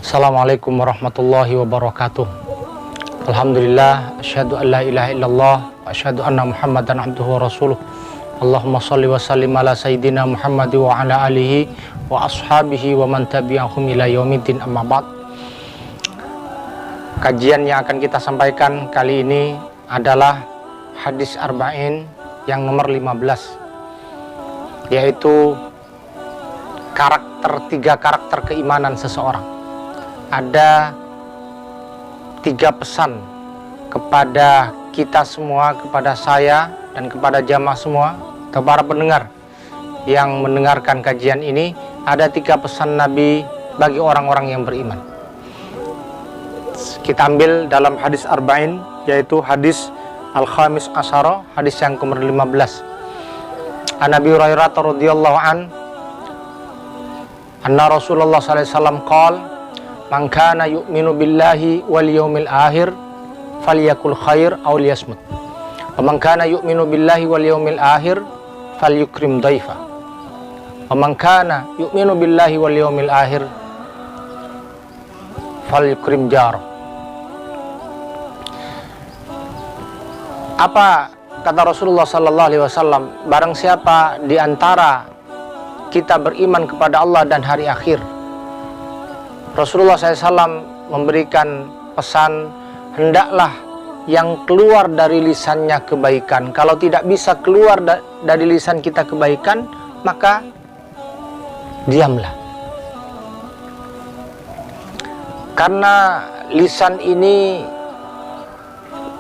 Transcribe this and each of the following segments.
Assalamualaikum warahmatullahi wabarakatuh. Alhamdulillah, asyhadu an la ilaha illallah wa asyhadu anna Muhammadan abduhu wa rasuluh. Allahumma shalli wa sallim ala sayyidina Muhammad wa ala alihi wa ashabihi wa man tabi'ahum ila yaumiddin, amma ba'd. Kajian yang akan kita sampaikan kali ini adalah hadis arba'in yang nomor 15, yaitu tiga karakter keimanan seseorang. Ada 3 pesan kepada kita semua, kepada saya dan kepada jamaah semua atau para pendengar yang mendengarkan kajian ini. Ada 3 pesan Nabi bagi orang-orang yang beriman. Kita ambil dalam hadis arba'in, yaitu hadis al-khamis asyara, hadis yang nomor 15. An Abi Hurairah radhiyallahu anna Rasulullah sallallahu alaihi wasallam qala, man kana yu'minu billahi wal yawmil akhir falyakul khair aw liyasmut, wa man kana yu'minu billahi wal yawmil akhir falyukrim dhaifa, wa man kana yu'minu billahi wal yawmil akhir falyukrim jaro. Apa kata Rasulullah sallallahu alaihi wasallam? Barang siapa di antara kita beriman kepada Allah dan hari akhir, Rasulullah SAW memberikan pesan, hendaklah yang keluar dari lisannya kebaikan. Kalau tidak bisa keluar dari lisan kita kebaikan, maka diamlah. Karena lisan ini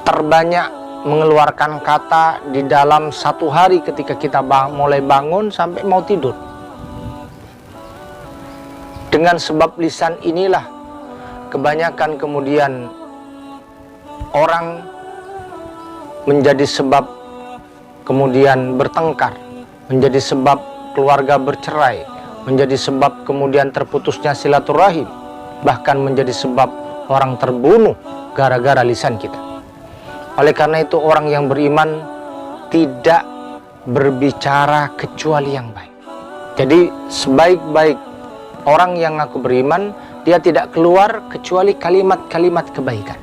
terbanyak mengeluarkan kata di dalam satu hari ketika kita mulai bangun sampai mau tidur. Dengan sebab lisan inilah kebanyakan kemudian orang menjadi sebab kemudian bertengkar, menjadi sebab keluarga bercerai, menjadi sebab kemudian terputusnya silaturahim, bahkan menjadi sebab orang terbunuh gara-gara lisan kita. Oleh karena itu orang yang beriman tidak berbicara kecuali yang baik. Jadi sebaik-baik orang yang aku beriman, dia tidak keluar kecuali kalimat-kalimat kebaikan.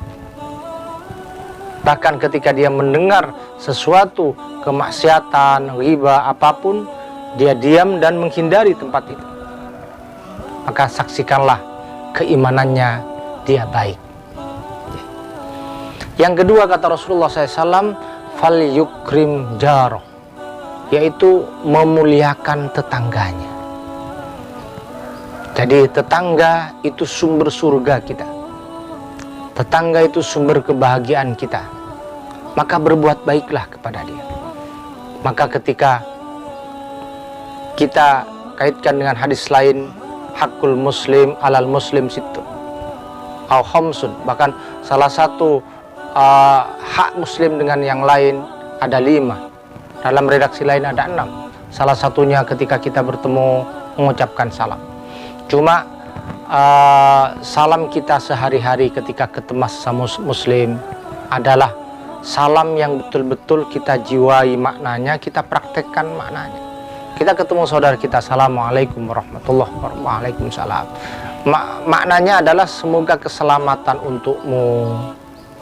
Bahkan ketika dia mendengar sesuatu kemaksiatan, riba, apapun, dia diam dan menghindari tempat itu. Maka saksikanlah keimanannya dia baik. Yang kedua kata Rasulullah SAW, fal yukrim jaro, yaitu memuliakan tetangganya. Jadi tetangga itu sumber surga kita. Tetangga itu sumber kebahagiaan kita. Maka berbuat baiklah kepada dia. Maka ketika kita kaitkan dengan hadis lain, hakul muslim alal muslim situ au khamsun, bahkan salah satu hak muslim dengan yang lain ada 5. Dalam redaksi lain ada 6. Salah satunya ketika kita bertemu mengucapkan salam. Cuma salam kita sehari-hari ketika ketemu sama muslim adalah salam yang betul-betul kita jiwai maknanya, kita praktekkan maknanya. Kita ketemu saudara kita, assalamualaikum warahmatullahi wabarakatuh, waalaikumsalam. Maknanya adalah semoga keselamatan untukmu,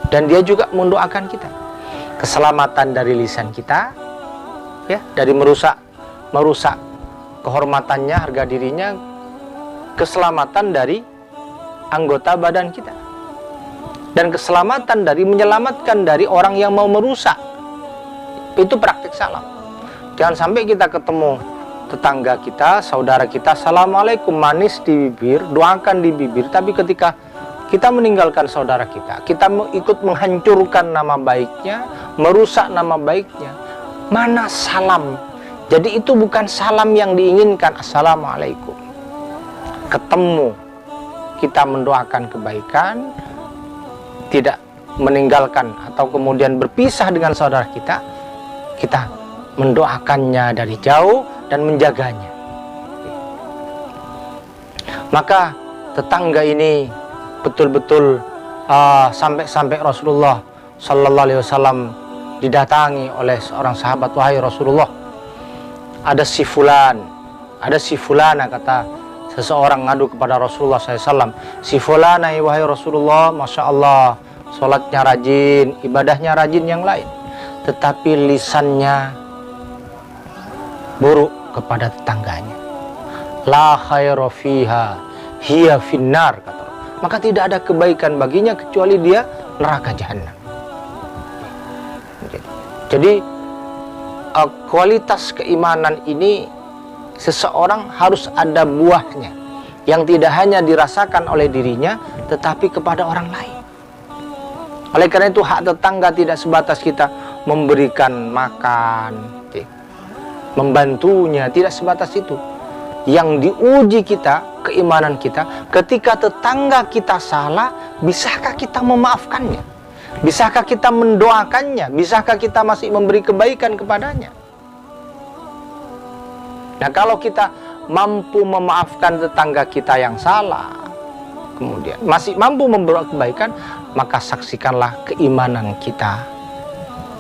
dan dia juga mendoakan kita keselamatan dari lisan kita, ya, dari merusak kehormatannya, harga dirinya, keselamatan dari anggota badan kita, dan keselamatan dari menyelamatkan dari orang yang mau merusak. Itu praktik salam. Jangan sampai kita ketemu tetangga kita, saudara kita, assalamualaikum manis di bibir, doakan di bibir, tapi ketika kita meninggalkan saudara kita ikut menghancurkan nama baiknya, merusak nama baiknya. Mana salam? Jadi itu bukan salam yang diinginkan. Assalamualaikum, ketemu kita mendoakan kebaikan, tidak meninggalkan atau kemudian berpisah dengan saudara kita, kita mendoakannya dari jauh dan menjaganya. Maka tetangga ini betul-betul sampai Rasulullah Sallallahu Alaihi Wasallam didatangi oleh seorang sahabat, wahai Rasulullah, ada si fulana, kata seseorang ngadu kepada Rasulullah SAW, si fulana wahai Rasulullah, Masya Allah, sholatnya rajin, ibadahnya rajin yang lain, tetapi lisannya buruk kepada tetangganya. La khaira fiha hiya finnar, kata Allah. Maka tidak ada kebaikan baginya kecuali dia neraka jahanam. Jadi kualitas keimanan ini seseorang harus ada buahnya yang tidak hanya dirasakan oleh dirinya tetapi kepada orang lain. Oleh karena itu hak tetangga tidak sebatas kita memberikan makan, membantunya, tidak sebatas itu. Yang diuji kita, keimanan kita, ketika tetangga kita salah, bisakah kita memaafkannya? Bisakah kita mendoakannya? Bisakah kita masih memberi kebaikan kepadanya? Nah, kalau kita mampu memaafkan tetangga kita yang salah, kemudian masih mampu membawa kebaikan, maka saksikanlah keimanan kita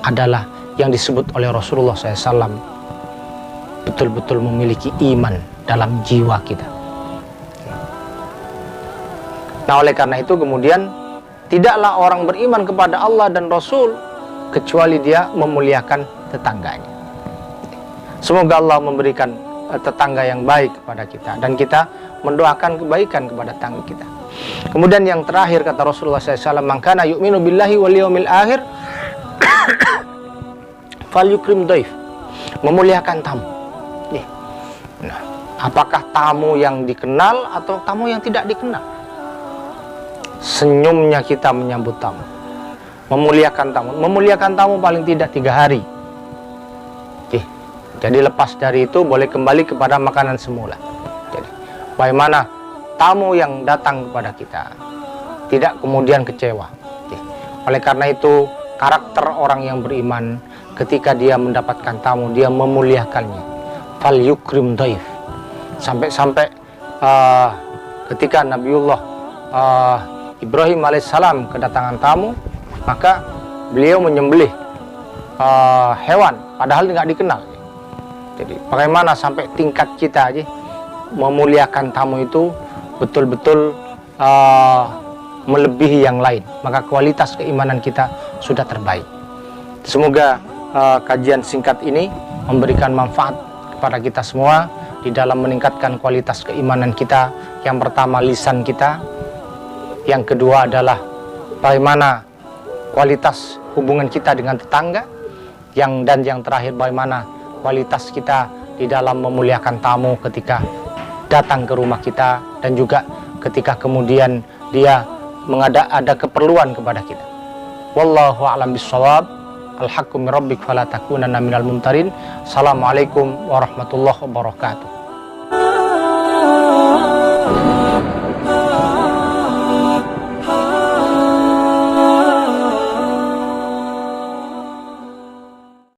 adalah yang disebut oleh Rasulullah SAW, betul-betul memiliki iman dalam jiwa kita. Nah, oleh karena itu kemudian tidaklah orang beriman kepada Allah dan Rasul kecuali dia memuliakan tetangganya. Semoga Allah memberikan tetangga yang baik kepada kita dan kita mendoakan kebaikan kepada tetangga kita. Kemudian yang terakhir kata Rasulullah SAW, "Man kana yu'minu billahi wal yawmil akhir falyukrim dhaif." Memuliakan tamu. Nah, apakah tamu yang dikenal atau tamu yang tidak dikenal? Senyumnya kita menyambut tamu, memuliakan tamu. Memuliakan tamu paling tidak 3 hari. Jadi lepas dari itu boleh kembali kepada makanan semula. Jadi bagaimana tamu yang datang kepada kita tidak kemudian kecewa. Oleh karena itu karakter orang yang beriman ketika dia mendapatkan tamu, dia memuliakannya. Fal yukrim dhaif. Sampai-sampai ketika Nabiullah Ibrahim alaihissalam kedatangan tamu, maka beliau menyembelih hewan padahal tidak dikenal. Jadi bagaimana sampai tingkat kita aja memuliakan tamu itu betul-betul melebihi yang lain, maka kualitas keimanan kita sudah terbaik. Semoga kajian singkat ini memberikan manfaat kepada kita semua di dalam meningkatkan kualitas keimanan kita. Yang pertama lisan kita, yang kedua adalah bagaimana kualitas hubungan kita dengan tetangga, dan yang terakhir bagaimana kualitas kita di dalam memuliakan tamu ketika datang ke rumah kita dan juga ketika kemudian dia ada keperluan kepada kita. Wallahu a'lam bishawab. Al-haqqu min rabbik fala takunanna minal mumtarin. Assalamualaikum warahmatullahi wabarakatuh.